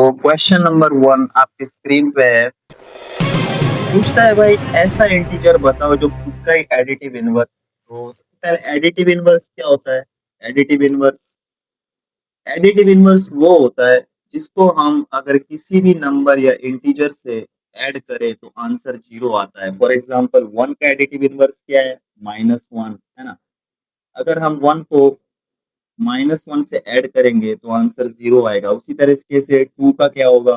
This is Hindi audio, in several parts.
तो क्वेश्चन नंबर 1 आपकी स्क्रीन पे है। पूछता है भाई ऐसा इंटीजर बताओ जो खुद का ही एडिटिव इनवर्स। तो सबसे पहले एडिटिव इनवर्स क्या होता है? एडिटिव इनवर्स एडिटिव इनवर्स वो होता है जिसको हम अगर किसी भी नंबर या इंटीजर से ऐड करें तो आंसर जीरो आता है। फॉर एग्जांपल 1 का एडिटिव इनवर्स क्या है? -1 है ना। अगर हम 1 को -1 से ऐड करेंगे तो आंसर जीरो आएगा। उसी तरह से 2 का क्या होगा?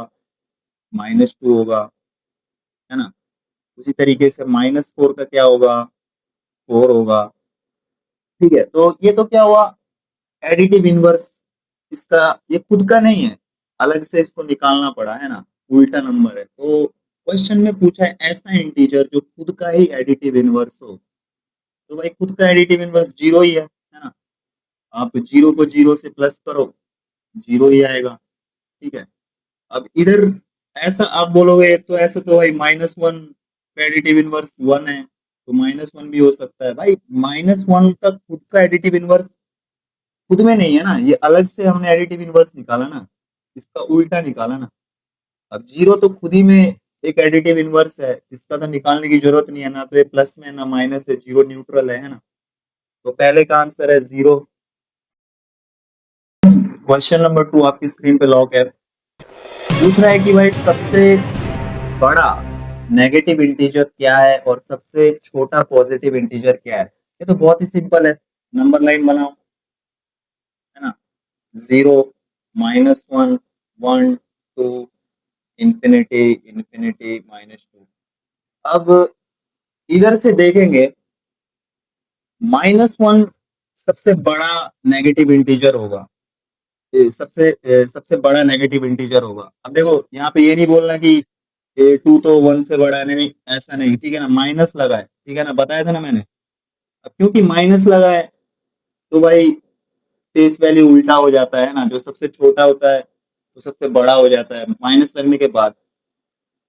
-2 होगा, है ना। उसी तरीके से -4 का क्या होगा? 4 होगा। ठीक है, तो ये तो क्या हुआ? Additive inverse. इसका ये खुद का नहीं है, अलग से इसको निकालना पड़ा, है ना। उल्टा नंबर है। तो क्वेश्चन में पूछा है ऐसा इंटीजर जो खुद का ही एडिटिव इनवर्स हो। तो भाई खुद का एडिटिव इनवर्स जीरो ही है ना। आप जीरो को जीरो से प्लस करो, जीरो ही आएगा। ठीक है। अब इधर ऐसा आप बोलोगे तो ऐसा तो भाई -1 का एडिटिव इनवर्स 1 है, तो -1 भी हो सकता है। भाई -1 तक खुद का एडिटिव इनवर्स खुद में नहीं है ना, ये अलग से हमने एडिटिव इनवर्स निकाला ना, इसका उल्टा निकाला ना। अब जीरो तो खुद ही में एक एडिटिव इनवर्स है, इसका तो निकालने की जरूरत नहीं है ना। तो ये प्लस में ना माइनस है, जीरो न्यूट्रल है ना। तो पहले का आंसर है जीरो। क्वेश्चन नंबर 2 आपकी स्क्रीन पे लॉक है। पूछ रहा है कि भाई सबसे बड़ा नेगेटिव इंटीजर क्या है और सबसे छोटा पॉजिटिव इंटीजर क्या है? ये तो बहुत ही सिंपल है। नंबर लाइन बनाओ, है ना। Zero, -1, 1, 2, infinity, infinity, -2। अब इधर से देखेंगे, -1 सबसे बड़ा नेगेटिव इंटीजर होगा। सबसे बड़ा नेगेटिव इंटीजर होगा। अब देखो यहाँ पे ये नहीं बोलना कि 2 तो 1 से बड़ा है, नहीं नहीं, ऐसा नहीं, ठीक है ना। माइनस लगा है, ठीक है ना, बताया था ना मैंने। अब क्योंकि माइनस लगा है तो भाई फेस वैल्यू उल्टा हो जाता है ना, जो सबसे छोटा होता है वो सबसे बड़ा हो जाता है माइनस लगने के बाद।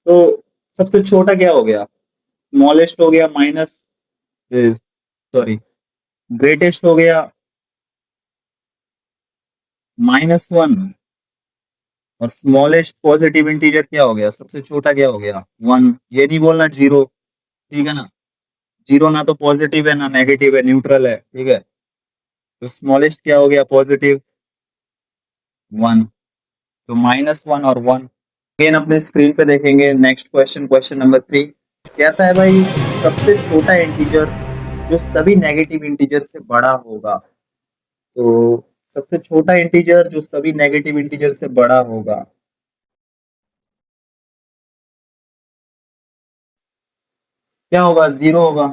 तो सबसे छोटा क्या हो गया? स्मॉलेस्ट हो गया माइनस, सॉरी, ग्रेटेस्ट हो गया -1, और स्मॉलेस्ट पॉजिटिव इंटीजर क्या हो गया? सबसे छोटा क्या हो गया? 1। ये नहीं बोलना जीरो, ठीक है ना। जीरो ना तो पॉजिटिव है ना नेगेटिव है, न्यूट्रल है, ठीक है। तो स्मॉलेस्ट क्या हो गया? पॉजिटिव 1। तो -1 और 1 अगेन अपने स्क्रीन पे देखेंगे। नेक्स्ट क्वेश्चन, क्वेश्चन नंबर 3 कहता है भाई सबसे छोटा इंटीजर जो सभी नेगेटिव इंटीजर से बड़ा होगा। तो सबसे छोटा इंटीजर जो सभी नेगेटिव इंटीजर से बड़ा होगा क्या होगा? जीरो होगा,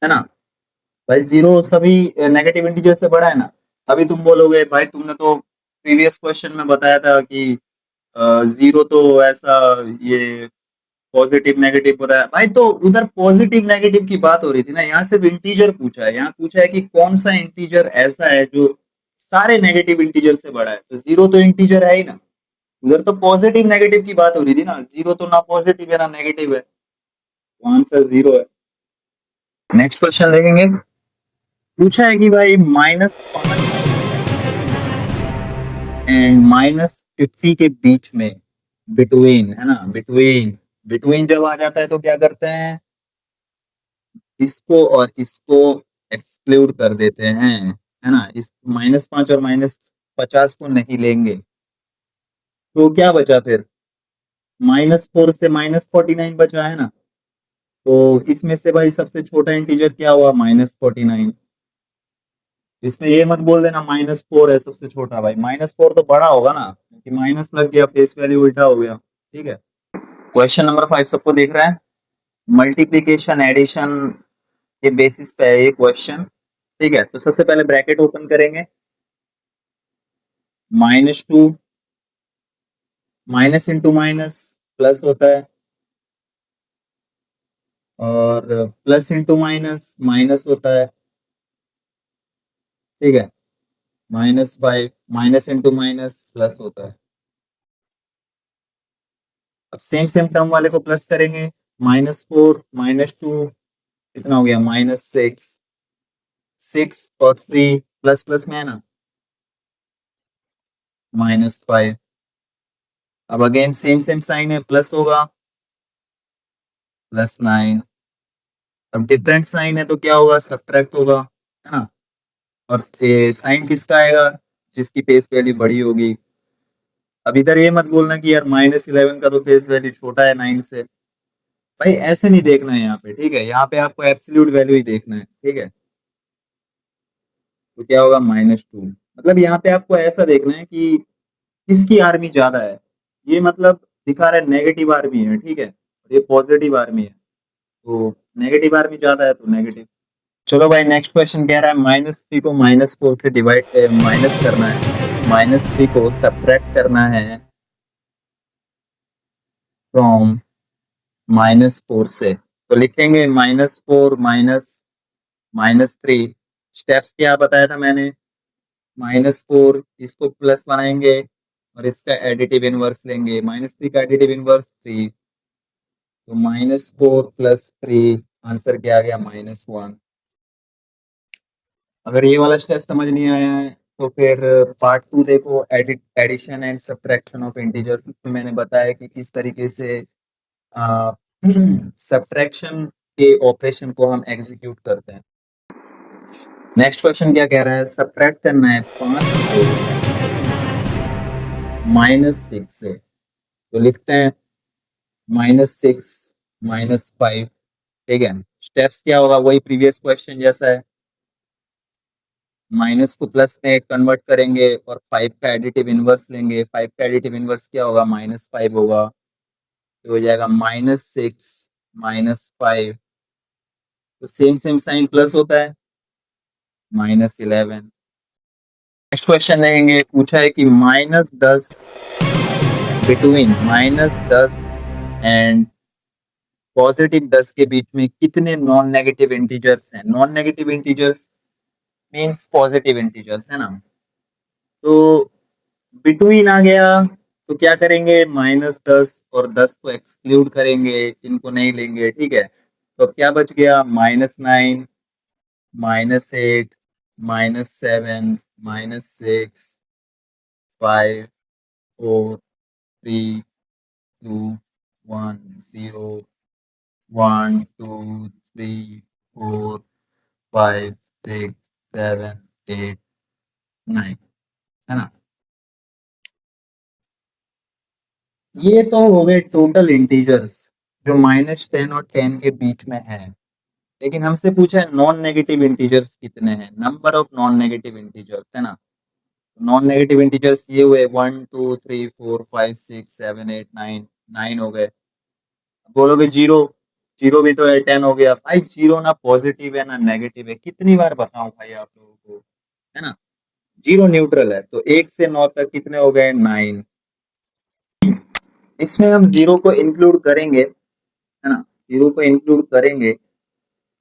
है ना। भाई जीरो सभी नेगेटिव इंटीजर से बड़ा है ना। अभी तुम बोलोगे भाई तुमने तो प्रीवियस क्वेश्चन में बताया था कि जीरो तो ऐसा, ये पॉजिटिव नेगेटिव बताया। भाई तो उधर पॉजिटिव नेगेटिव की बात हो रही थी ना, यहाँ सिर्फ इंटीजर पूछा है। यहाँ पूछा है कि कौन सा इंटीजर ऐसा है जो सारे नेगेटिव इंटीजर से बड़ा है। तो जीरो तो इंटीजर है ही ना। उधर तो पॉजिटिव नेगेटिव की बात हो रही थी ना, जीरो तो ना पॉजिटिव है ना नेगेटिव है, तो आंसर जीरो है। नेक्स्ट क्वेश्चन देखेंगे। पूछा है कि भाई -5 एंड -50 के बीच में, बिटवीन, है ना, बिटवीन, बिटवीन जब आ जाता है तो क्या करते हैं? इसको और इसको एक्सक्लूड कर देते हैं, है ना। इस -5 और -50 को नहीं लेंगे। तो क्या बचा फिर? -4 से -49 बचा, है ना। तो इसमें से भाई सबसे छोटा इंटीजर क्या हुआ? -49। इसमें ये मत बोल देना -4 है सबसे छोटा। भाई -4 तो बड़ा होगा ना, क्योंकि माइनस लग गया, फेस वैल्यू उल्टा हो गया। ठीक है। क्वेश्चन नंबर 5 सबको देख रहा है। मल्टीप्लीकेशन एडिशन के बेसिस पे है ये क्वेश्चन। ठीक है, तो सबसे पहले ब्रैकेट ओपन करेंगे। -2, माइनस इंटू माइनस प्लस होता है, और प्लस इंटू माइनस माइनस होता है। ठीक है। -5, माइनस इंटू माइनस प्लस होता है। अब सेम सेम टर्म वाले को प्लस करेंगे। -4, -2 कितना हो गया? -6, 6 और 3 प्लस प्लस में है ना, -5। अब अगेन सेम सेम साइन है, प्लस होगा +9। अब डिफरेंट साइन है तो क्या होगा, सब्ट्रैक्ट होगा, है ना। और साइन किसका आएगा, जिसकी फेस वैल्यू बड़ी होगी। अब इधर ये मत बोलना कि यार -11 का तो फेस वैल्यू छोटा है 9 से। भाई ऐसे नहीं देखना है यहाँ पे, ठीक है, यहाँ पे आपको एब्सोल्यूट वैल्यू ही देखना है, ठीक है। तो क्या होगा, -2। मतलब यहाँ पे आपको ऐसा देखना है कि किसकी आर्मी ज्यादा है। ये मतलब दिखा रहा है नेगेटिव आर्मी है, ठीक है, और ये पॉजिटिव आर्मी है, तो नेगेटिव आर्मी ज्यादा है तो नेगेटिव। चलो भाई नेक्स्ट क्वेश्चन कह रहा है -3 को -4 से डिवाइड माइनस करना है, -3 को सब्ट्रैक्ट करना है फ्रॉम -4 से। तो लिखेंगे -4 -3। स्टेप्स क्या बताया था मैंने, -4 इसको प्लस बनाएंगे और इसका एडिटिव इनवर्स लेंगे, -3 का एडिटिव इनवर्स 3, तो -4 + 3 आंसर क्या आ गया, -1। अगर ये वाला स्टेप समझ नहीं आया है तो फिर पार्ट 2 देखो, addition and subtraction of integers में मैंने बताया कि किस तरीके से सब्ट्रैक्शन के ऑपरेशन को हम एग्जीक्यूट करते हैं। नेक्स्ट क्वेश्चन क्या कह रहा है, सब्ट्रैक्ट करना है 5 को -6 से। तो लिखते हैं -6 -5, ठीक है। स्टेप्स क्या होगा, वही प्रीवियस क्वेश्चन जैसा है, माइनस को प्लस में कन्वर्ट करेंगे और 5 का एडिटिव इनवर्स लेंगे। 5 का एडिटिव इनवर्स क्या होगा, -5 होगा, तो हो जाएगा -6 -5, तो सेम सेम साइन प्लस होता है, -11। नेक्स्ट क्वेश्चन देखेंगे, पूछा है कि -10 बिटवीन -10 एंड +10 के बीच में कितने नॉन नेगेटिव इंटीजर्स हैं। Non negative integers means positive integers, है ना। तो बिटवीन आ गया तो क्या करेंगे, -10 और 10 को एक्सक्लूड करेंगे, इनको नहीं लेंगे, ठीक है। तो क्या बच गया, -9 -8 -7 -6 5 4 3 2 1 0 1 2 3 4 5 6 7 8 9, है ना। ये तो हो गए टोटल इंटीजर्स जो -10 और 10 के बीच में है। लेकिन हमसे पूछा है नॉन नेगेटिव इंटीजर्स कितने हैं, number of non negative integers, है ना। नॉन नेगेटिव इंटीजर्स ये हुए 1 2 3 4 5 6 7 8 9, 9 हो गए। बोलोगे जीरो, जीरो भी तो है, 10 हो गया। भाई जीरो ना पॉजिटिव है ना नेगेटिव है, कितनी बार बताऊं भाई आप लोगों को, है ना। जीरो न्यूट्रल है, तो 1 से 9 तक कितने हो गए, 9। इसमें हम जीरो को इंक्लूड करेंगे, है ना, जीरो को इंक्लूड करेंगे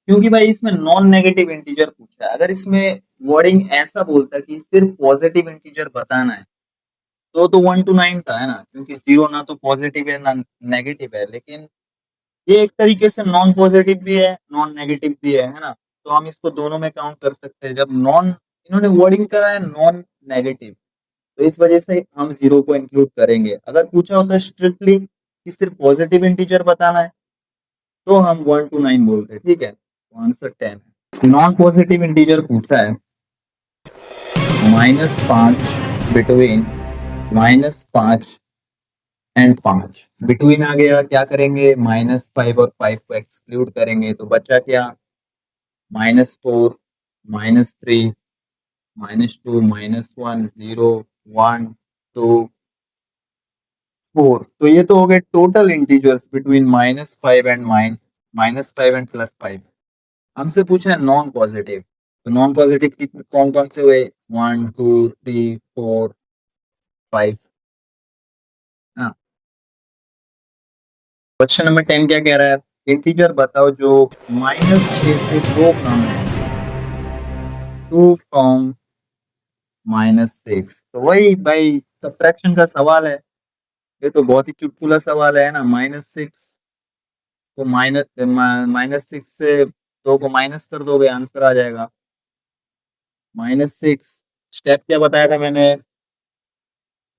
क्योंकि भाई इसमें नॉन नेगेटिव इंटीजर पूछा है। अगर इसमें वर्डिंग ऐसा बोलता कि सिर्फ पॉजिटिव इंटीजर बताना है तो 1 to 9 था, है ना, क्योंकि जीरो ना तो पॉजिटिव है ना नेगेटिव है। लेकिन ये एक तरीके से नॉन पॉजिटिव भी है नॉन नेगेटिव भी है ना, तो हम इसको दोनों में काउंट कर सकते हैं। जब नॉन इन्होंने वर्डिंग करा है नॉन नेगेटिव, तो इस वजह से हम जीरो को इंक्लूड करेंगे। अगर पूछा होता स्ट्रिक्टली कि सिर्फ पॉजिटिव इंटीजर बताना है तो हम 1 to 9 बोलते हैं, ठीक है। तो आंसर 10 है। नॉन पॉजिटिव इंटीजर पूछता है -5 बिटवीन -5 एंड 5। बिटवीन आ गया, क्या करेंगे, -5 और 5 को एक्सक्लूड करेंगे, तो बचा क्या, -4 -3 -2 -1 0 1 2 4। तो ये तो हो गए total integers between -5 and -5 and +5। हमसे पूछा है नॉन पॉजिटिव, तो नॉन पॉजिटिव कितने कौन कौन से हुए, 1 2 3 4 5। हाँ, क्वेश्चन नंबर 10 क्या कह रहा है, इंटीजर बताओ जो -6 से 2 कम है, 2 फ्रॉम -6। तो वही भाई सब्ट्रैक्शन का सवाल है, ये तो बहुत ही चुटकुला सवाल है ना। -6 को -6 से 2 को माइनस कर दोगे, आंसर आ जाएगा -6। स्टेप क्या बताया था मैंने,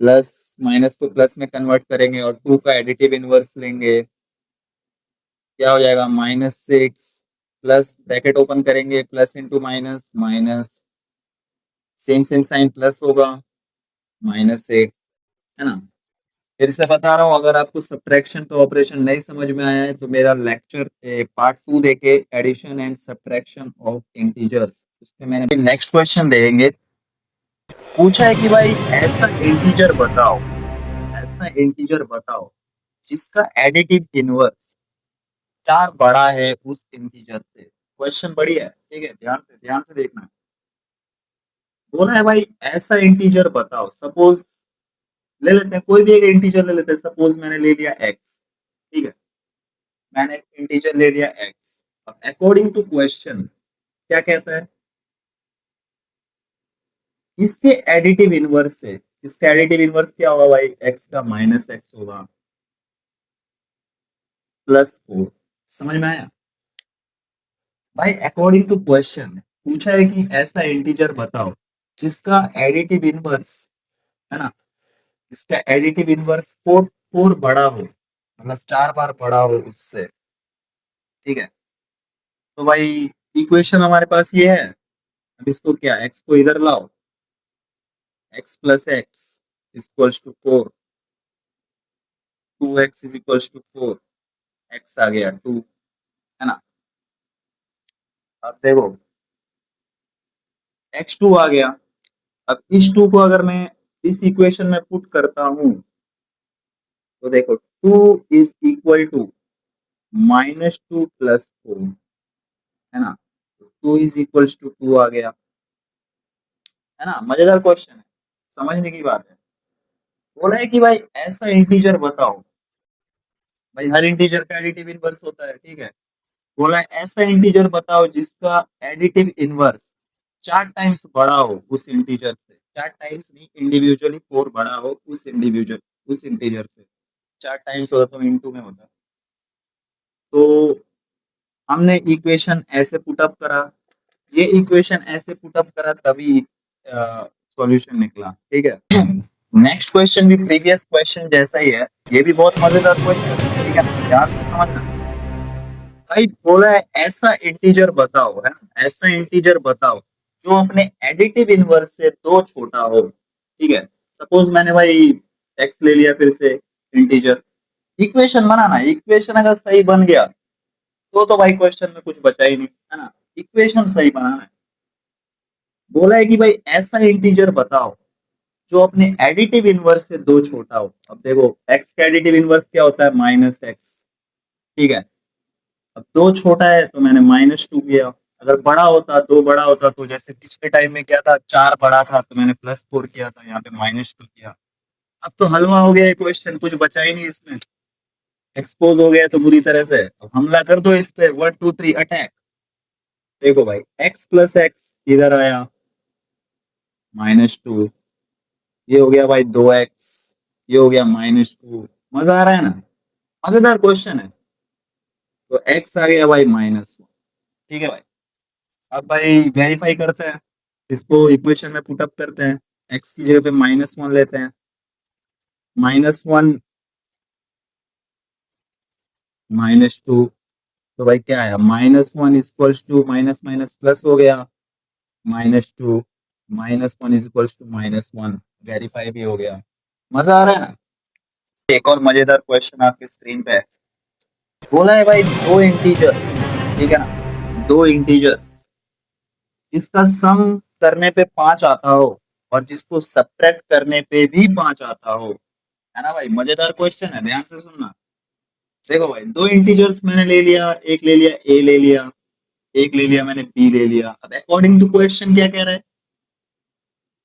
प्लस माइनस को प्लस में कन्वर्ट करेंगे और 2 का एडिटिव इनवर्स लेंगे, क्या हो जाएगा -6 प्लस ब्रैकेट ओपन करेंगे plus into minus minus, same same sign plus होगा -8, है ना। फिर से बता रहा हूँ, अगर आपको सब्ट्रैक्शन का ऑपरेशन नहीं समझ में आया है तो मेरा लेक्चर पार्ट 2 देखे, addition and subtraction of integers, उसमें मैंने नेक्स्ट क्वेश्चन देंगे। पूछा है कि भाई ऐसा इंटीजर बताओ जिसका एडिटिव इनवर्स 4 बड़ा है उस इंटीजर से। क्वेश्चन बढ़िया है, ठीक है, ध्यान से देखना। बोला है भाई ऐसा इंटीजर बताओ, सपोज ले लेते हैं, कोई भी एक इंटीजर ले लेते हैं, सपोज मैंने ले लिया एक्स, ठीक है, मैंने एक इंटीजर ले लिया एक्स। अब अकॉर्डिंग टू क्वेश्चन क्या कहता है, इसके एडिटिव इनवर्स से, इसका एडिटिव इनवर्स क्या होगा भाई, एक्स का -x होगा +4। समझ में आया भाई। अकॉर्डिंग टू क्वेश्चन पूछा है कि ऐसा इंटीजर बताओ जिसका एडिटिव इनवर्स, है ना, इसका एडिटिव इनवर्स 4 बड़ा हो, मतलब 4 बार बड़ा हो उससे, ठीक है। तो भाई इक्वेशन हमारे पास ये है। अब इसको क्या, एक्स को इधर लाओ, x plus x equals to 4, 2x is equals to 4, x आ गया 2, है ना। अब देखो x2 आ गया। अब इस 2 को अगर मैं इस इक्वेशन में पुट करता हूं तो देखो 2 इज इक्वल टू -2 प्लस 4, है ना, 2 इज इक्वल्स टू 2 आ गया, है ना। मजेदार क्वेश्चन है, समझने की बात है। बोला है कि भाई ऐसा इंटीजर बताओ, भाई हर इंटीजर का एडिटिव इनवर्स होता है, ठीक है। बोला है ऐसा इंटीजर बताओ जिसका एडिटिव इनवर्स 4 टाइम्स बड़ा हो उस इंटीजर से, 4 टाइम्स नहीं, इंडिविजुअली 4 बड़ा हो उस इंटीजर से। 4 टाइम्स होता तो इनटू में होता। तो हमने इक्वेशन ऐसे पुटअप करा, ये इक्वेशन ऐसे पुटअप करा, तभी सॉल्यूशन निकला, ठीक है। नेक्स्ट क्वेश्चन भी प्रीवियस क्वेश्चन जैसा ही है, ये भी बहुत मजेदार क्वेश्चन है, ठीक है, ध्यान से समझना। भाई बोला है ऐसा इंटीजर बताओ, है ना, ऐसा इंटीजर बताओ जो अपने एडिटिव इनवर्स से 2 छोटा हो, ठीक है। सपोज मैंने भाई एक्स ले लिया, फिर से इंटीजर, इक्वेशन बनाना, इक्वेशन अगर सही बन गया तो भाई क्वेश्चन में कुछ बचा ही नहीं, है ना। इक्वेशन सही बनाना है। बोला है कि भाई ऐसा इंटीजर बताओ जो अपने एडिटिव इनवर्स से 2 छोटा हो। अब देखो एक्स का एडिटिव इनवर्स क्या होता है, -x, ठीक है। अब 2 छोटा है तो मैंने -2 किया। अगर बड़ा होता, 2 बड़ा होता, तो जैसे पिछले टाइम में क्या था, 4 बड़ा था तो मैंने +4 किया था, यहाँ पे -2 किया। अब तो हलवा हो गया क्वेश्चन, कुछ बचा ही नहीं इसमें, एक्सपोज हो गया तो बुरी तरह से। अब हमला कर दो इस पे, 1 2 3 अटैक। देखो भाई x प्लस एक्स इधर आया -2, ये हो गया भाई 2x, ये हो गया -2। मजा आ रहा है ना, मजेदार क्वेश्चन है। तो x आ गया भाई -1, ठीक है भाई। अब भाई वेरीफाई करते हैं, इसको इक्वेशन में पुटअप करते हैं, x की जगह पे -1 लेते हैं, -1 -2, तो भाई क्या आया, -1 equals to minus minus plus हो गया, -2 -1 इक्वल्स टू -1, वेरीफाई भी हो गया। मजा आ रहा है ना। एक और मजेदार क्वेश्चन आपके स्क्रीन पे है। बोला है भाई दो इंटीजर्स, ठीक है ना, दो इंटीजर्स जिसका सम करने पे 5 आता हो और जिसको सब्ट्रैक्ट करने पे भी 5 आता हो, है ना भाई। मजेदार क्वेश्चन है, ध्यान से सुनना। देखो भाई दो इंटीजर्स मैंने ले लिया, एक ले लिया ए ले लिया, एक ले लिया मैंने बी ले लिया। अब अकॉर्डिंग टू क्वेश्चन क्या कह रहा है,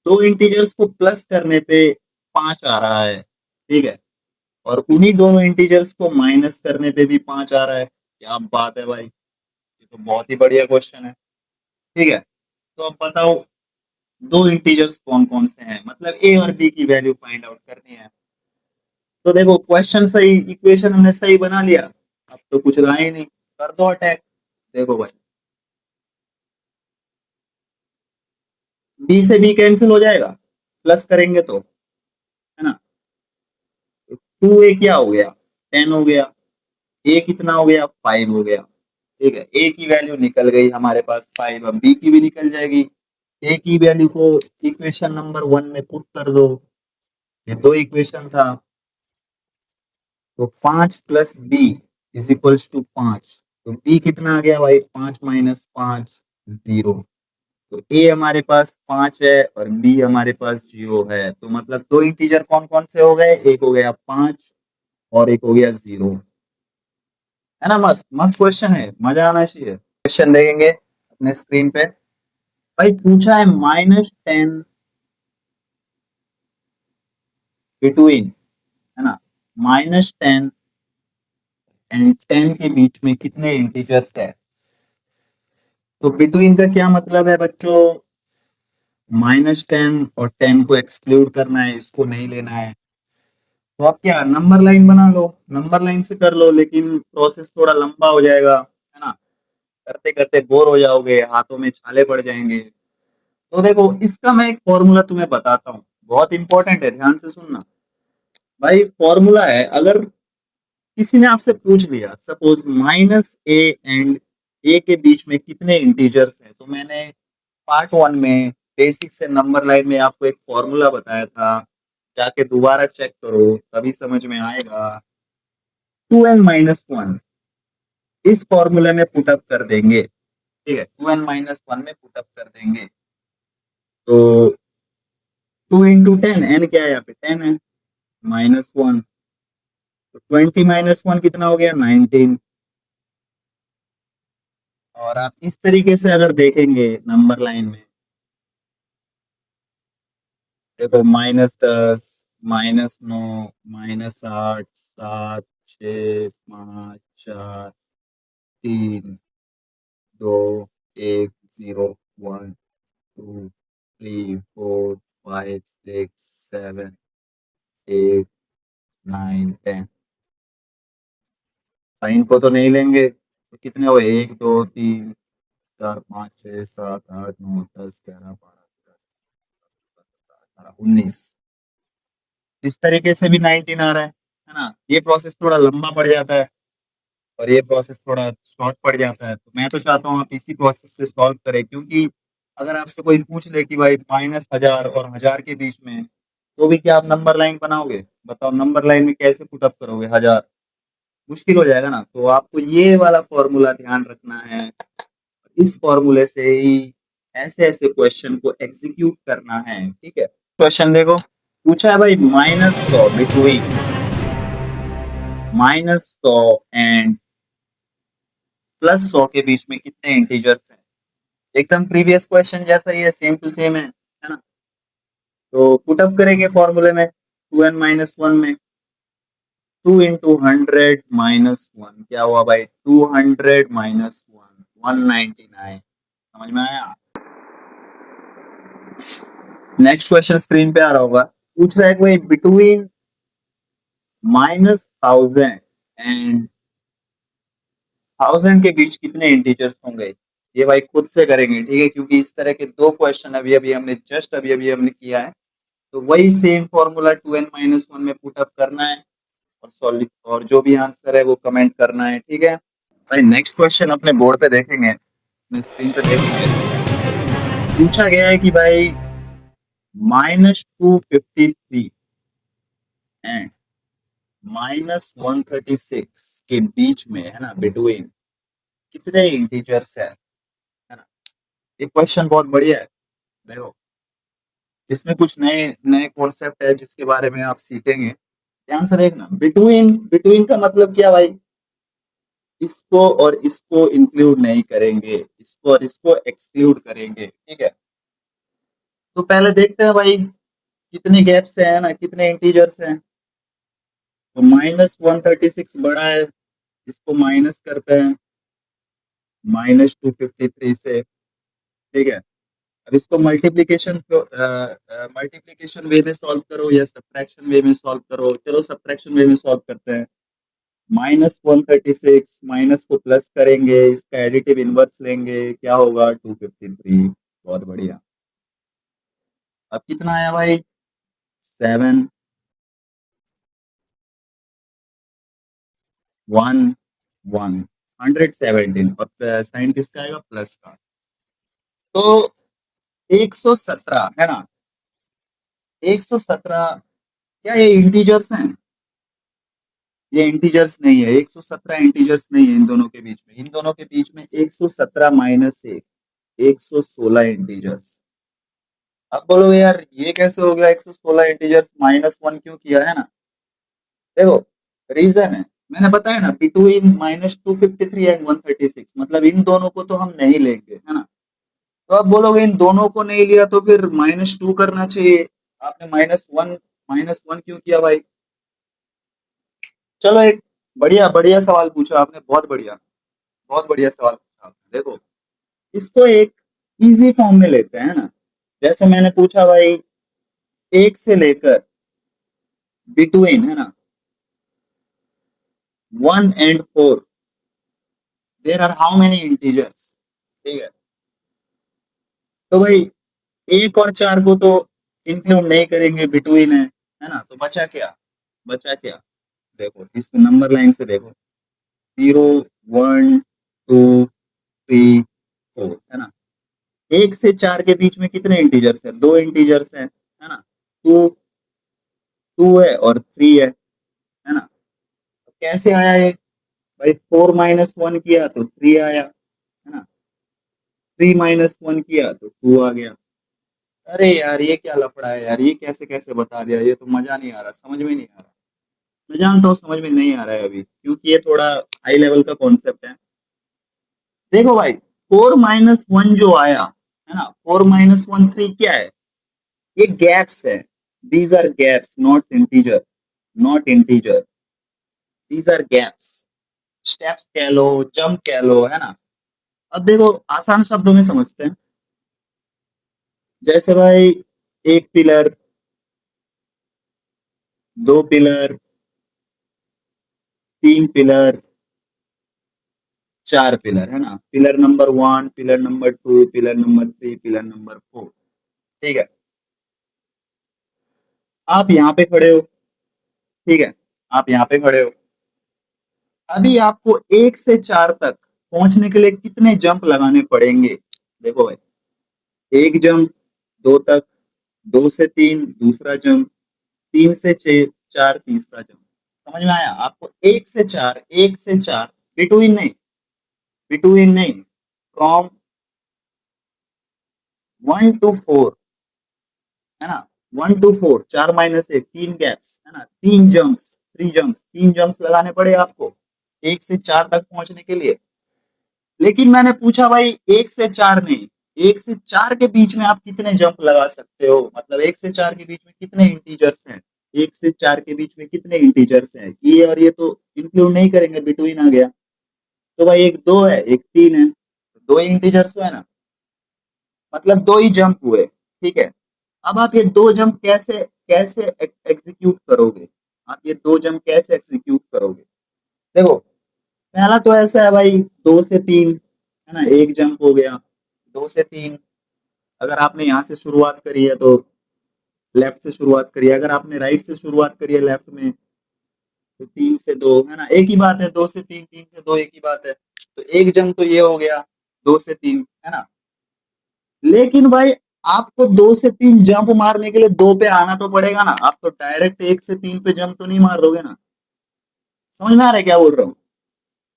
दो इंटीजर्स को प्लस करने पे 5 आ रहा है, ठीक है, और उन्हीं दोनों इंटीजर्स को माइनस करने पे भी 5 आ रहा है। क्या बात है भाई, ये तो बहुत ही बढ़िया क्वेश्चन है, ठीक है। तो अब बताओ दो इंटीजर्स कौन कौन से हैं, मतलब ए और बी की वैल्यू फाइंड आउट करनी है। तो देखो क्वेश्चन सही, इक्वेशन हमने सही बना लिया, अब तो कुछ रहा ही नहीं, कर दो अटैक। देखो भाई बी से बी कैंसिल हो जाएगा, प्लस करेंगे तो, है ना, 2a क्या हो गया, 10 हो गया, a कितना हो गया, 5 हो गया। ठीक है, a की वैल्यू निकल गई हमारे पास 5, अब b की भी निकल जाएगी। a की वैल्यू को इक्वेशन नंबर 1 में पुट कर दो, ये दो इक्वेशन था, तो 5 plus b is equals to 5। तो b कितना आ गया भाई, 5 माइनस 5 0। तो a हमारे पास 5 है और b हमारे पास 0 है, तो मतलब दो इंटीजर कौन कौन से हो गए, एक हो गया 5 और एक हो गया 0। है ना, मस्त मस्त क्वेश्चन है, मजा आना चाहिए। क्वेश्चन देखेंगे अपने स्क्रीन पे। भाई पूछा है -10 बिटवीन, है ना, -10 एंड 10 के बीच में कितने इंटीजर्स है। तो बिटवीन का क्या मतलब है बच्चों, -10 और 10 को एक्सक्लूड करना है, इसको नहीं लेना है। तो आप क्या नंबर लाइन बना लो, नंबर लाइन से कर लो, लेकिन प्रोसेस थोड़ा लंबा हो जाएगा, है ना, करते करते बोर हो जाओगे, हाथों में छाले पड़ जाएंगे। तो देखो इसका मैं एक फॉर्मूला तुम्हें बताता हूँ, बहुत इंपॉर्टेंट है, ध्यान से सुनना। भाई फॉर्मूला है, अगर किसी ने आपसे पूछ लिया सपोज -a एंड a के बीच में कितने इंटीजर्स हैं, तो मैंने पार्ट 1 में बेसिक से नंबर लाइन में आपको एक फॉर्मूला बताया था, जाके दोबारा चेक करो तभी समझ में आएगा। 2n-1 इस फॉर्मूले में पुटअप कर देंगे, ठीक है, 2n-1 में पुटअप कर देंगे, तो 2 × 10, n क्या है यहाँ पे 10 है, -1, तो 20-1 कितना हो गया 19। और आप इस तरीके से अगर देखेंगे नंबर लाइन में, देखो -10, -9, -8, 7, 6, 5, 4, 3, 2, 1, 0, 1, 2, 3, 4, 5, 6, 7, 8, 9, 10। इनको तो नहीं लेंगे, तो कितने हुए, 1, 2, 3, 4, 5, 6, 7, 8, 9, 10, 11, 12, 13, 19, इस तरीके से भी 19 आ रहा है ना। ये प्रोसेस थोड़ा लंबा पड़ जाता है और ये प्रोसेस थोड़ा शॉर्ट पड़ जाता है, तो मैं तो चाहता हूँ आप इसी प्रोसेस से सॉल्व करें, क्योंकि अगर आपसे कोई पूछ ले कि भाई -1000 और 1000 के बीच में, तो भी क्या आप नंबर लाइन बनाओगे, बताओ नंबर लाइन में कैसे पुटअप करोगे 1000, मुश्किल हो जाएगा ना। तो आपको ये वाला फॉर्मूला ध्यान रखना है, इस फॉर्मूले से ही ऐसे ऐसे क्वेश्चन को एग्जीक्यूट करना है, ठीक है। क्वेश्चन देखो, पूछा है भाई -100 बिटवीन -100 एंड +100 के बीच में कितने इंटीजर्स हैं। एकदम प्रीवियस क्वेश्चन जैसा ही है, सेम टू सेम है ना। तो पुटअप करेंगे फॉर्मूले में 2n-1 में, 2 × 100-1 क्या हुआ भाई, 200-1 199। समझ में आया। नेक्स्ट क्वेश्चन स्क्रीन पे आ रहा होगा, पूछ रहा है कोई बिटवीन -1000 एंड 1000 के बीच कितने इंटीजर्स होंगे। ये भाई खुद से करेंगे, ठीक है, क्योंकि इस तरह के दो क्वेश्चन अभी अभी हमने किया है, तो वही सेम फॉर्मूला 2n-1 में पुटअप करना है और सॉल्व, और जो भी आंसर है वो कमेंट करना है, ठीक है भाई। नेक्स्ट क्वेश्चन अपने बोर्ड पे देखेंगे, अपने स्क्रीन पे देखेंगे। पूछा गया है कि भाई -253 एंड -136 के बीच में, है ना, बिटवीन कितने इंटीजर्स है ना। ये क्वेश्चन बहुत बढ़िया है, देखो इसमें कुछ नए नए कॉन्सेप्ट है जिसके बारे में आप सीखेंगे, ध्यान से देखना। बिटवीन, बिटवीन का मतलब क्या भाई, इसको और इसको इंक्लूड नहीं करेंगे, इसको और इसको एक्सक्लूड करेंगे, ठीक है। तो पहले देखते हैं भाई कितने गैप्स है ना, कितने इंटीजर्स हैं। तो -136 बड़ा है, इसको माइनस करते हैं -253 से, ठीक है। अब इसको मल्टीप्लीकेशन वे में सॉल्व करो या सब्ट्रैक्शन वे में सॉल्व करो, चलो सब्ट्रैक्शन वे में सॉल्व करते हैं। -136 माइनस को प्लस करेंगे, इसका एडिटिव इनवर्स लेंगे, क्या होगा 253। बहुत बढ़िया। अब कितना आया भाई 7। वन वन 117 और साइन किसका आएगा प्लस का। तो 117 है ना, 117 क्या ये इंटीजर्स हैं? ये इंटीजर्स नहीं है, 117 इंटीजर्स नहीं है इन दोनों के बीच में। इन दोनों के बीच में 117 माइनस 1 116 इंटीजर्स। अब बोलोगे यार ये कैसे हो गया, 116 इंटीजर्स माइनस वन क्यों किया, है ना? देखो रीजन है, मैंने बताया ना, बिटवीन -253 एंड 136, मतलब इन दोनों को तो हम नहीं लेंगे, है ना? तो आप बोलोगे इन दोनों को नहीं लिया तो फिर -2 करना चाहिए, आपने माइनस वन क्यों किया भाई? चलो एक बढ़िया बढ़िया सवाल पूछा आपने, बहुत बढ़िया सवाल पूछा आपने। देखो इसको एक इजी फॉर्म में लेते हैं ना, जैसे मैंने पूछा भाई एक से लेकर बिटवीन, है ना, 1 and 4 there are how many integers, ठीक है? तो भाई एक और चार को तो इंक्लूड नहीं करेंगे, बिटवीन है ना, तो बचा क्या, बचा क्या? देखो इसको नंबर लाइन से देखो, 0 1 2 3 4, है ना? एक से चार के बीच में कितने इंटीजर्स है? दो इंटीजर्स है ना? टू, टू है और थ्री है ना? तो कैसे आया ये भाई? 4 - 1 किया तो 3 आया, है ना? 3 - 1 किया तो 2 आ गया। अरे यार ये क्या लफड़ा है यार, ये कैसे कैसे बता दिया, ये तो मजा नहीं आ रहा, समझ में नहीं आ रहा। मैं जानता हूँ समझ में नहीं आ रहा है अभी, क्योंकि ये थोड़ा हाई लेवल का कॉन्सेप्ट है। देखो भाई 4 - 1 जो आया, है ना, 4 - 1 3 क्या है? ये गैप्स है, these are gaps, not integer, not integer, these are gaps. Steps कह लो, जंप कह लो, है ना? अब देखो आसान शब्दों में समझते हैं, जैसे भाई एक पिलर, दो पिलर, तीन पिलर, चार पिलर, है ना? Pillar number 1, pillar number 2, pillar number 3, pillar number 4, ठीक है? आप यहाँ पे खड़े हो, ठीक है, आप यहाँ पे खड़े हो। अभी आपको एक से चार तक पहुंचने के लिए कितने जंप लगाने पड़ेंगे? देखो भाई एक जंप, दो तक, दो से तीन दूसरा जंप, तीन से छह चार तीसरा जंप। समझ में आया आपको? एक से चार, बिटवीन नहीं, बिटवीन नहीं, फ्रॉम 1 to 4, है ना? 1 to 4, 4 - 1, तीन गैप्स, है ना, तीन जंप्स, थ्री जंप्स, तीन जंप्स लगाने पड़े आपको एक से चार तक पहुंचने के लिए। लेकिन मैंने पूछा भाई एक से चार नहीं, एक से चार के बीच में आप कितने जंप लगा सकते हो, मतलब एक से चार के बीच में कितने इंटीजर्स हैं? एक से चार के बीच में कितने इंटीजर्स हैं? ये और ये तो इंक्लूड नहीं करेंगे, बिटवीन आ गया। तो भाई एक दो है, एक तीन है, दो ही इंटीजर्स हुए ना, मतलब दो ही जंप हुए, ठीक है? अब आप ये दो जंप कैसे कैसे एग्जीक्यूट करोगे? आप ये दो जंप कैसे एग्जीक्यूट करोगे? देखो पहला तो ऐसा है भाई, दो से तीन, है ना, एक जंप हो गया, दो से तीन। अगर आपने यहाँ से शुरुआत करी है तो लेफ्ट से शुरुआत करिए, अगर आपने राइट से शुरुआत करी है लेफ्ट में तो तीन से दो, है ना, एक ही बात है, दो से तीन, तीन से दो एक ही बात है। तो एक जंप तो ये हो गया, दो से तीन, है ना? लेकिन भाई आपको दो से तीन जंप मारने के लिए दो पे आना तो पड़ेगा ना, आप तो डायरेक्ट एक से तीन पे जंप तो नहीं मार दोगे ना। समझ में आ रहा है क्या बोल रहा हूँ?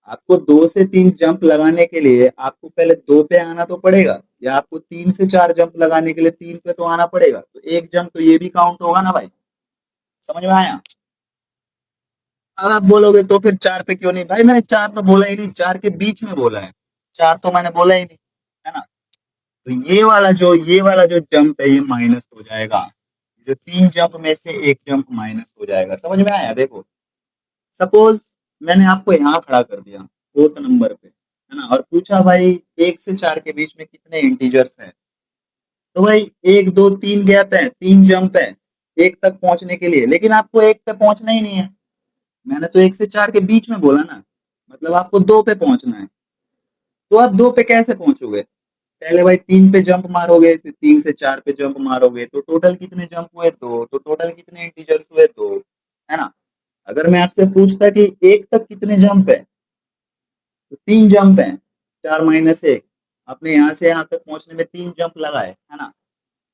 आपको दो से तीन जंप लगाने के लिए आपको पहले दो पे आना तो पड़ेगा, या आपको तीन से चार जंप लगाने के लिए तीन पे तो आना पड़ेगा, तो एक जंप तो ये भी काउंट होगा ना भाई। समझ में आया? अब आप बोलोगे तो फिर चार पे क्यों नहीं, भाई मैंने चार तो बोला ही नहीं, चार के बीच में बोला है, चार तो मैंने बोला ही नहीं, है ना? तो ये वाला जो जंप है ये माइनस हो जाएगा, जो तीन जंप में से एक जंप माइनस हो जाएगा। समझ में आया? देखो सपोज मैंने आपको यहाँ खड़ा कर दिया फोर्थ नंबर पे, है ना, और पूछा भाई एक से चार के बीच में कितने इंटीजर्स हैं? तो भाई एक दो तीन गैप है, तीन जंप है एक तक पहुंचने के लिए, लेकिन आपको एक पे पहुंचना ही नहीं है। मैंने तो एक से चार के बीच में बोला ना, मतलब आपको दो पे पहुंचना है। तो आप दो पे कैसे पहुंचोगे? पहले भाई तीन पे जंप मारोगे, फिर तीन से चार पे जंप मारोगे, तो टोटल कितने जंप हुए? दो। तो टोटल कितने इंटीजर्स हुए? दो, है ना? अगर मैं आपसे पूछता कि एक तक कितने जंप है, तो 3 जंप है, 4 माइनस 1। आपने यहाँ से यहाँ तक पहुंचने में 3 जंप लगाए, है ना।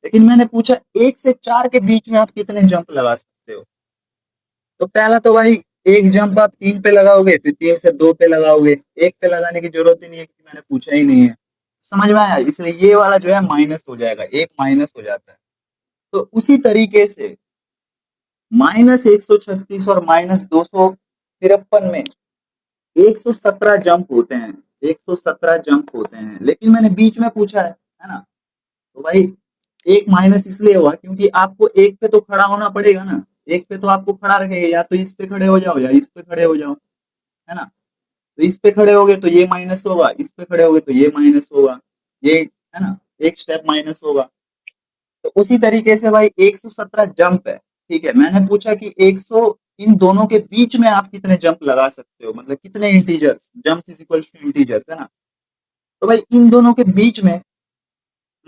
लेकिन मैंने पूछा 1 से 4 के बीच में आप कितने जंप लगा सकते हो। तो पहला तो भाई एक जंप आप 3 पे लगाओगे, फिर 3 से 2 पे लगाओगे, 1 पे लगाने की जरूरत ही नहीं है क्योंकि मैंने पूछा ही नहीं है। समझ में आया? इसलिए ये वाला जो है माइनस हो जाएगा, एक माइनस हो जाता है। तो उसी तरीके से -136 और -253 में 117 जंप होते हैं, 117 जंप होते हैं, लेकिन मैंने बीच में पूछा है ना। तो भाई एक माइनस इसलिए हुआ क्योंकि आपको एक पे तो खड़ा होना पड़ेगा ना, एक पे तो आपको खड़ा रखेगा, या तो इस पे खड़े हो जाओ या इस पे खड़े हो जाओ, है ना। तो इस पे खड़े होगे तो ये माइनस होगा, इस पे खड़े होगे तो ये माइनस होगा, ये है ना, एक स्टेप माइनस होगा। तो उसी तरीके से भाई 117 जंप है, ठीक है। मैंने पूछा कि 100 इन दोनों के बीच में आप कितने जंप लगा सकते हो, मतलब कितने integers, jump is equal to integers, है ना। तो भाई इन दोनों के बीच में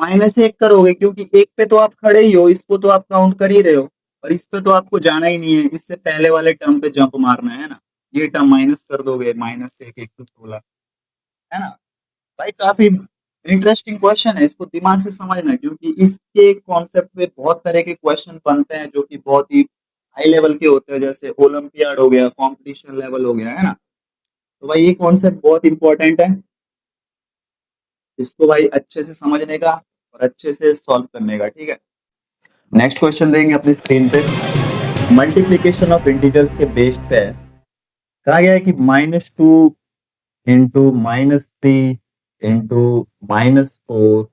-1 करोगे क्योंकि एक पे तो आप खड़े ही हो, इसको तो आप काउंट कर ही रहे हो, और इस पे तो आपको जाना ही नहीं है, इससे पहले वाले टर्म पे जंप मारना है ना। ये टर्म माइनस कर दोगे, -1 एक तो बोला, है ना। भाई काफी इंटरेस्टिंग क्वेश्चन है, इसको दिमाग से समझना, क्योंकि इसके कॉन्सेप्ट पे बहुत तरह के क्वेश्चन बनते हैं जो कि बहुत ही हाई लेवल के होते हैं, जैसे ओलंपियाड हो गया, कंपटीशन लेवल हो गया, है ना। तो भाई ये कॉन्सेप्ट बहुत इंपॉर्टेंट है, इसको भाई अच्छे से समझने का और अच्छे से सॉल्व करने का, ठीक है। नेक्स्ट क्वेश्चन देंगे अपनी स्क्रीन पे। मल्टीप्लीकेशन ऑफ इंटीजर्स के बेस पे है। कहा गया है कि -2 इंटू -3 इंटू -4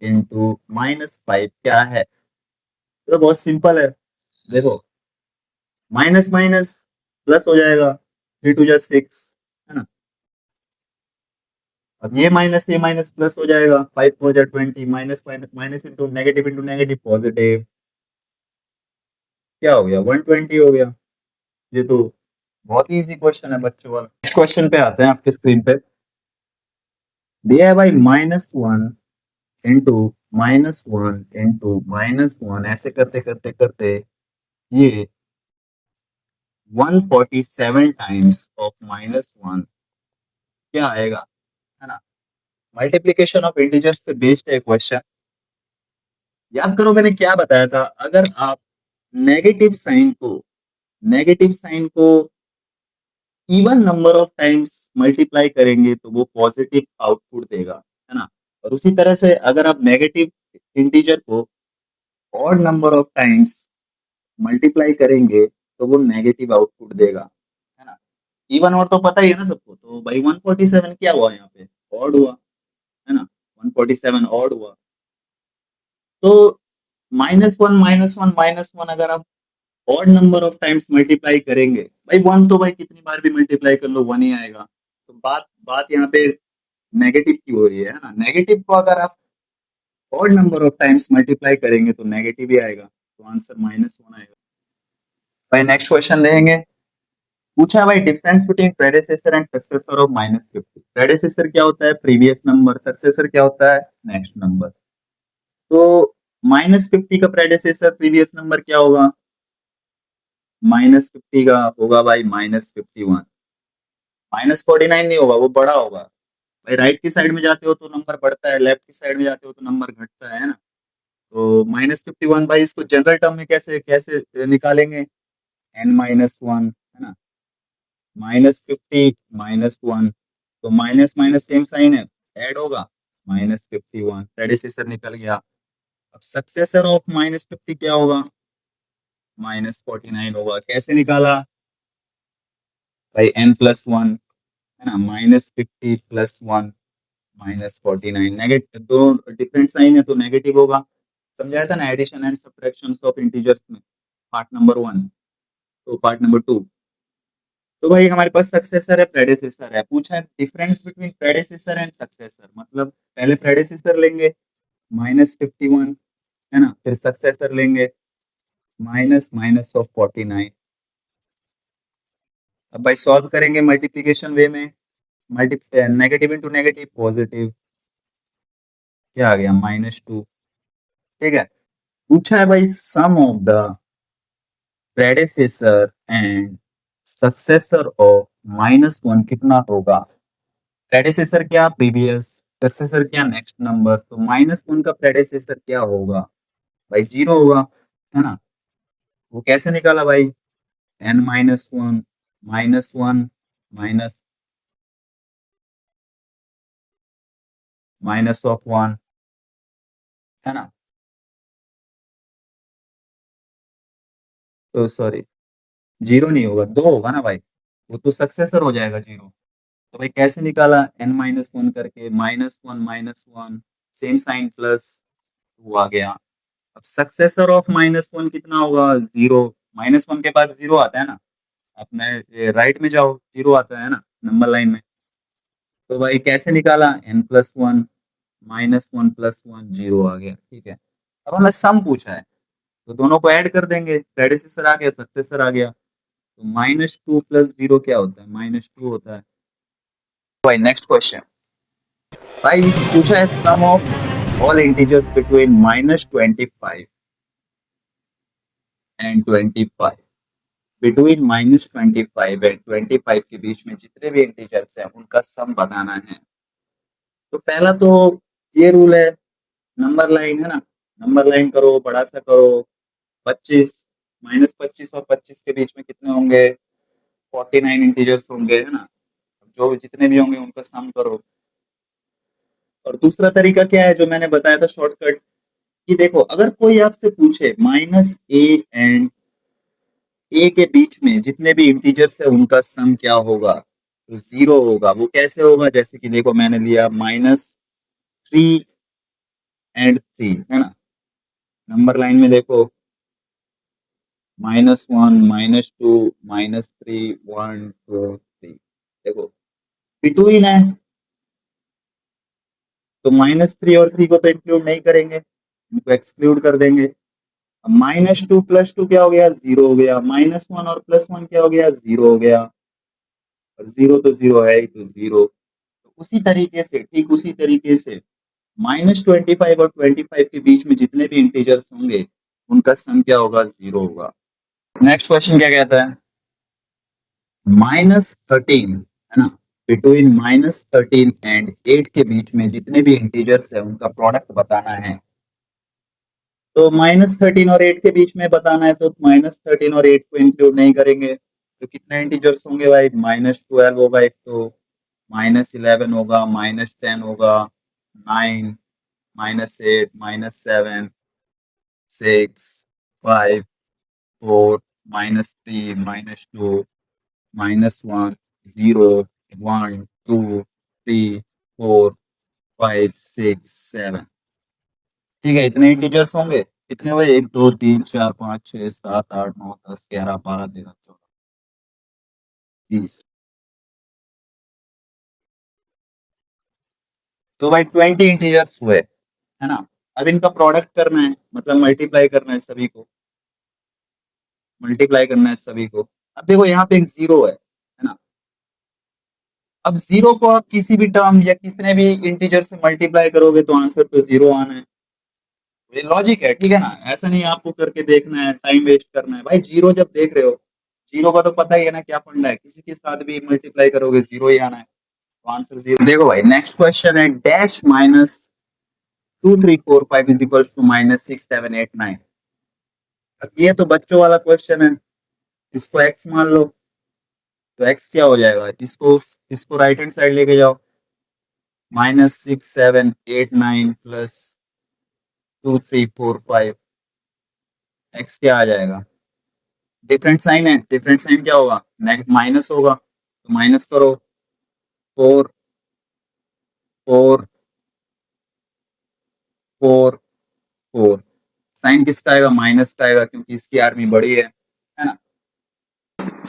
इंटू -5 क्या है। तो बहुत सिंपल है, देखो माइनस माइनस प्लस हो जाएगा, 3 2 6, है ना। अब ये माइनस प्लस हो जाएगा, 5 4 20, minus minus into negative positive, क्या हो गया 120 हो गया। ये तो बहुत ही इजी क्वेश्चन है बच्चों वाला। नेक्स्ट क्वेश्चन पे आते हैं आपके स्क्रीन पे। दिया है भाई -1 इंटू -1 इंटू -1, ऐसे करते करते करते ये 147 टाइम्स ऑफ -1 क्या आएगा, है ना। मल्टीप्लीकेशन ऑफ इंटीजर्स पे बेस्ड है क्वेश्चन। याद करो मैंने क्या बताया था, अगर आप नेगेटिव साइन को नेगेटिव साइन को even number of times multiply करेंगे तो वो पॉजिटिव आउटपुट देगा, है ना। और उसी तरह से अगर आप नेगेटिव इंटीजर को odd number of times multiply करेंगे तो वो नेगेटिव आउटपुट देगा, है ना। इवन और तो पता ही है ना सबको, तो भाई 147 क्या हुआ यहाँ पे, ऑड हुआ, है ना। 147 ऑड हुआ। तो -1 अगर आप odd number of times multiply करेंगे, भाई वन तो भाई कितनी बार भी मल्टीप्लाई कर लो वन ही आएगा। तो बात बात यहाँ पे नेगेटिव की हो रही है ना। नेगेटिव को अगर आप odd number of times multiply करेंगे तो नेगेटिव ही आएगा, तो आंसर -1 आएगा। भाई नेक्स्ट क्वेश्चन देंगे। पूछा है भाई difference between प्रेडेसेसर and successor of -50। प्रेडेसेसर क्या होता है, प्रीवियस नंबर। सक्सेसर क्या होता है, नेक्स्ट नंबर। तो -50 का प्रेडेसेसर प्रीवियस नंबर क्या होगा, -50 का होगा भाई -51। -49 नहीं होगा, वो बड़ा होगा। भाई राइट की साइड में जाते हो तो नंबर बढ़ता है, लेफ्ट की साइड में जाते हो तो नंबर घटता है ना। तो -51 भाई इसको जनरल टर्म में कैसे कैसे निकालेंगे, n-1, है ना। -50 -1, तो माइनस माइनस सेम साइन है, ऐड होगा, -51 प्रेडिसेसर निकल गया। अब सक्सेसर ऑफ -50 क्या होगा, -49 होगा। कैसे निकाला भाई, n+1, है ना, -50 +1 -49, नेगेटिव, दो डिफरेंट साइन है तो नेगेटिव होगा। समझाया था ना addition and subtraction of integers में, पार्ट नंबर 1। तो पार्ट नंबर 2, तो भाई हमारे पास सक्सेसर है, प्रेडेसेसर है। पूछा है डिफरेंस बिटवीन प्रेडेसेसर एंड सक्सेसर, मतलब पहले प्रेडेसेसर लेंगे -51, है ना, फिर सक्सेसर लेंगे माइनस माइनस ऑफ 49। अब भाई सॉल्व करेंगे मल्टीप्लिकेशन वे में, multi negative into negative positive, क्या आ गया -2, ठीक है। पूछा है भाई sum of the predecessor and successor of -1 कितना होगा? प्रेडेसेसर क्या प्रीवियस, सक्सेसर क्या नेक्स्ट नंबर, तो -1 का प्रेडेसेसर क्या होगा भाई? 0 होगा, है ना? वो कैसे निकाला भाई? n-1 -1 माइनस माइनस ऑफ 1, है ना? तो सॉरी, 0 नहीं होगा, 2 होगा ना भाई, वो तो सक्सेसर हो जाएगा 0। तो भाई कैसे निकाला? n-1 करके, -1 सेम साइन प्लस 2 आ गया। अब सक्सेसर ऑफ -1 कितना होगा? 0। -1 के बाद 0 आता है ना, अपने राइट में जाओ, 0 आता है ना नंबर लाइन में। तो भाई कैसे निकाला? n+1 -1 + 1 0 आ गया, ठीक है। अब हमें सम पूछा है, तो दोनों को ऐड कर देंगे, प्रेडिसेसर आ गया, सक्सेसर आ गया। तो -2 + 0 क्या होता है? -2 होता है। भाई नेक्स्ट क्वेश्चन, भाई पूछा है sum of all integers between -25 and 25। Between -25 and 25 के बीच में जितने भी इंटीजर्स हैं उनका सम बताना है। तो पहला तो ये रूल है, नंबर लाइन है ना, नंबर लाइन करो, बड़ा सा करो। 25 -25 और 25 के बीच में कितने होंगे? 49 इंटीजर्स होंगे, है ना? जो जितने भी होंगे उनका सम करो। और दूसरा तरीका क्या है जो मैंने बताया था शॉर्टकट, कि देखो अगर कोई आपसे पूछे -a एंड ए के बीच में जितने भी इंटीजर्स है उनका सम क्या होगा, तो 0 होगा। वो कैसे होगा? जैसे कि देखो मैंने लिया -3 एंड 3, है ना? नंबर लाइन में देखो, -1 -2 -3 1 2 3, देखो बिटवीन है, तो -3 और 3 को तो इंक्लूड नहीं करेंगे, उनको एक्सक्लूड कर देंगे। -2 + 2 क्या हो गया? 0 हो गया। -1 और +1 क्या हो गया? 0 हो गया। और 0 तो 0 है ही, तो 0। तो उसी तरीके से, ठीक उसी तरीके से -25 और 25 के बीच में जितने भी इंटीजर्स होंगे उनका सम क्या होगा? 0 होगा। नेक्स्ट क्वेश्चन क्या कहता है? -13, है ना, बिटवीन -13 एंड 8 के बीच में जितने भी इंटीजर्स है उनका प्रोडक्ट बताना है। तो -13 और 8 के बीच में बताना है, तो -13 और 8 को इंक्लूड नहीं करेंगे। तो कितने इंटीजर्स होंगे भाई? -12 होगा एक, तो -11 होगा, -10 होगा, 9 -8 -7 6 5 4 -3 -2 -1 0 1 2 3 4 5 6 7, ठीक है। इतने इंटीजर्स होंगे। कितने हुए? 1 2 3 4 5 6 7 8 9 10 11 12 13 14 20। तो भाई 20 इंटीजर्स हुए, है ना? अब इनका प्रोडक्ट करना है, मतलब मल्टीप्लाई करना है सभी को, मल्टीप्लाई करना है सभी को। अब देखो यहाँ पे एक 0 है ना? अब 0 को आप किसी भी टर्म या कितने भी इंटीजर से मल्टीप्लाई करोगे तो आंसर तो 0 आना है। ये लॉजिक है, ठीक है ना? ऐसा नहीं आपको करके देखना है, टाइम वेस्ट करना है। भाई 0 जब देख रहे हो, 0 का तो पता ही है ना क्या फंडा है, किसी के साथ भी मल्टीप्लाई करोगे 0 ही आना है, तो आंसर 0। देखो भाई नेक्स्ट क्वेश्चन है, डैश -2 3 4 5 इज इक्वल्स टू -6 7 8 9। अब ये तो बच्चों वाला क्वेश्चन है, इसको x मान लो, तो x क्या हो जाएगा? इसको राइट हैंड साइड लेके जाओ, -6 7 8 9 +2 3 4 5, x क्या आ जाएगा? डिफरेंट साइन है, डिफरेंट साइन क्या होगा? माइनस होगा, तो माइनस करो। 4 4 4 4, साइन किसका आएगा? माइनस का आएगा, क्योंकि इसकी आर्मी बड़ी है ना?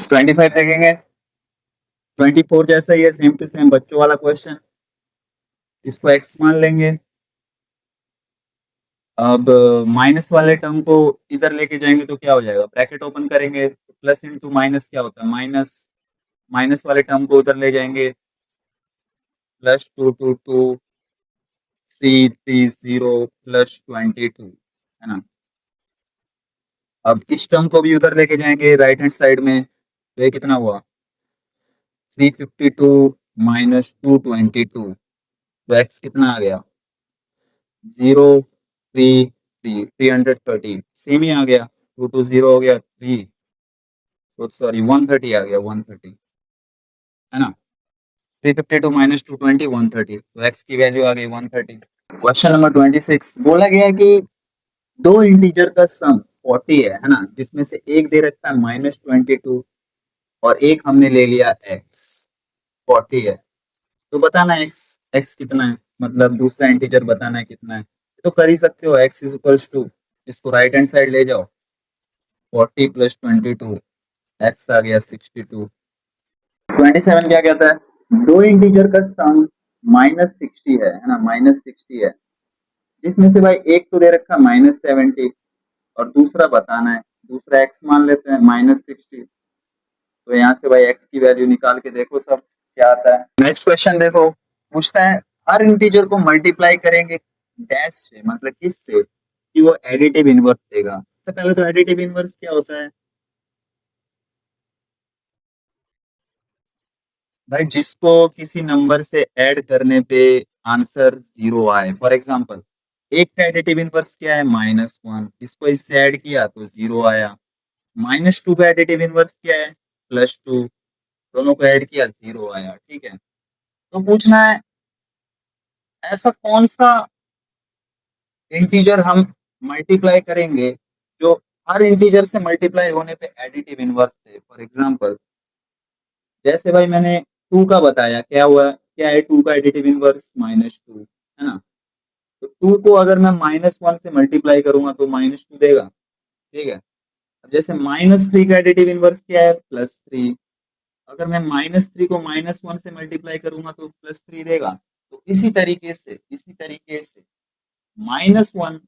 25 देखेंगे, 24 जैसा ही है, सेम टू सेम बच्चों वाला क्वेश्चन। इसको x मान लेंगे। अब माइनस वाले टर्म को इधर लेके जाएंगे तो क्या हो जाएगा? ब्रैकेट ओपन करेंगे तो प्लस इंटू माइनस क्या होता है? माइनस। माइनस वाले टर्म को उधर ले जाएंगे, +2 2 2 3 3 0 +22, है ना? अब इस टर्म को भी उधर लेके जाएंगे राइट हैंड साइड में, तो ये कितना हुआ 352 माइनस 222, तो एक्स कितना आ गया 033 सेम ही आ गया, 220 हो गया 3, तो सॉरी 130 आ गया 130, है ना। 352 माइनस 220 130, तो एक्स की वैल्यू आ गई 130। क्वेश्चन नंबर 26 बोला गया है कि दो इंटीजर का सम 40 है ना, जिसमें से एक दे रखा है -22 और एक हमने ले लिया एक्स 40 है, तो बताना एक्स एक्स कितना है, मतलब दूसरा इंटीजर बताना है कितना है। तो कर ही सकते हो, एक्स इज इक्वल्स टू, इसको राइट हैंड साइड ले जाओ, 40 प्लस 22, एक्स आ गया 62। 27 क्या कहता है, दो इंटीजर का सम -60 है ना, -60 है, जिसमें से भाई एक तो दे रखा है -70 और दूसरा बताना है, दूसरा एक्स मान लेते हैं -60। तो यहाँ से भाई एक्स की वैल्यू निकाल के देखो सब क्या आता है। नेक्स्ट क्वेश्चन देखो, पूछता है हर इंटीजर को मल्टीप्लाई करेंगे डैश से, मतलब किस से कि वो एडिटिव इनवर्स देगा। तो पहले तो एडिटिव इनवर्स क्या होता है भाई, जिसको किसी नंबर से ऐड करने पे आंसर 0 आए। फॉर एग्जांपल एक का एडिटिव इनवर्स क्या है -1, इसको इससे ऐड किया तो 0 आया। -2 का एडिटिव इनवर्स क्या है +2, दोनों को ऐड किया 0 आया, ठीक है। तो पूछना है ऐसा कौन सा इंटीजर हम मल्टीप्लाई करेंगे जो हर इंटीजर से मल्टीप्लाई होने पे एडिटिव इनवर्स थे। फॉर एग्जांपल जैसे भाई मैंने 2 का बताया, क्या हुआ, क्या है 2 का एडिटिव इनवर्स -2, है ना। तो 2 को अगर मैं -1 से मल्टीप्लाई करूंगा तो -2 देगा, ठीक है। अब जैसे -3 का एडिटिव इनवर्स क्या है +3, अगर मैं -3 को -1 से मल्टीप्लाई करूंगा तो +3 देगा। तो इसी तरीके से -1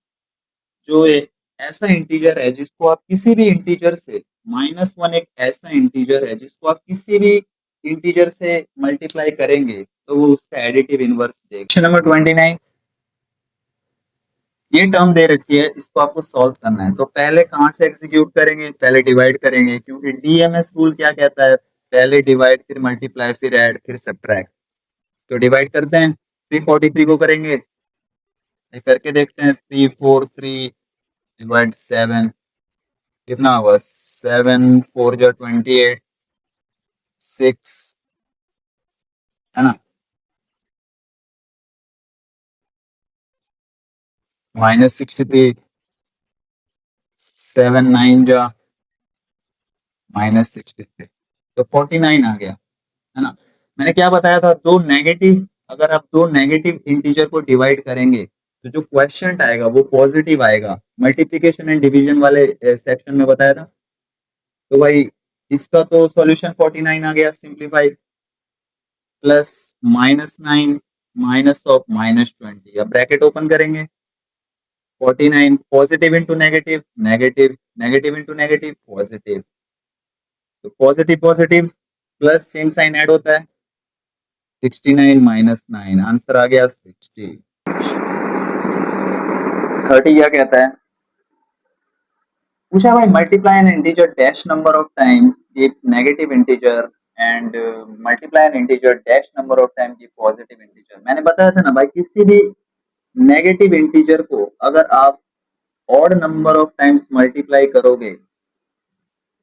जो एक ऐसा इंटीजर है जिसको आप किसी भी इंटीजर से, -1 एक ऐसा इंटीजर है जिसको आप किसी भी इंटीजर से मल्टीप्लाई करेंगे तो वो उसका एडिटिव इनवर्स देगा। क्वेश्चन नंबर 29, ये टर्म दे रखी है, इसको आपको सॉल्व करना है। तो पहले कहाँ से एग्जीक्यूट करेंगे, पहले डिवाइड करेंगे, क्योंकि डीएमएस रूल क्या कहता है, पहले डिवाइड फिर मल्टीप्लाई फिर ऐड फिर सब्ट्रैक्ट। तो डिवाइड करते हैं, 343 को करेंगे, ये करके देखते हैं, 343 डिवाइड 7 कितना होगा, 7 4 जो 28, 6, है ना, -63, 7 9 जो -63, तो 49 आ गया, है ना। मैंने क्या बताया था, दो नेगेटिव, अगर आप दो नेगेटिव इंटीजर को डिवाइड करेंगे तो जो क्वेश्चन आएगा वो पॉजिटिव आएगा। मल्टीप्लिकेशन एंड डिवीजन वाले सेक्शन में बताया था। तो भाई इसका तो सॉल्यूशन 49 आ गया, सिंप्लीफाई प्लस -9 माइनस ऑफ -20, अब ब्रैकेट ओपन करेंगे, 49 positive into negative, negative negative into negative positive, तो positive positive plus same sign add होता है, 69 -9 आंसर आ गया 60। 30 क्या कहता है, पूछा भाई multiply N integer dash number of times it's negative integer and multiply N integer dash number of time की पॉजिटिव इंटीजर। मैंने बताया था ना भाई, किसी भी नेगेटिव इंटीजर को अगर आप odd number of times multiply करोगे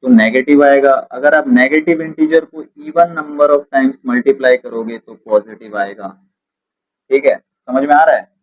तो नेगेटिव आएगा, अगर आप नेगेटिव इंटीजर को even number of times multiply करोगे तो पॉजिटिव आएगा, ठीक है, समझ में आ रहा है।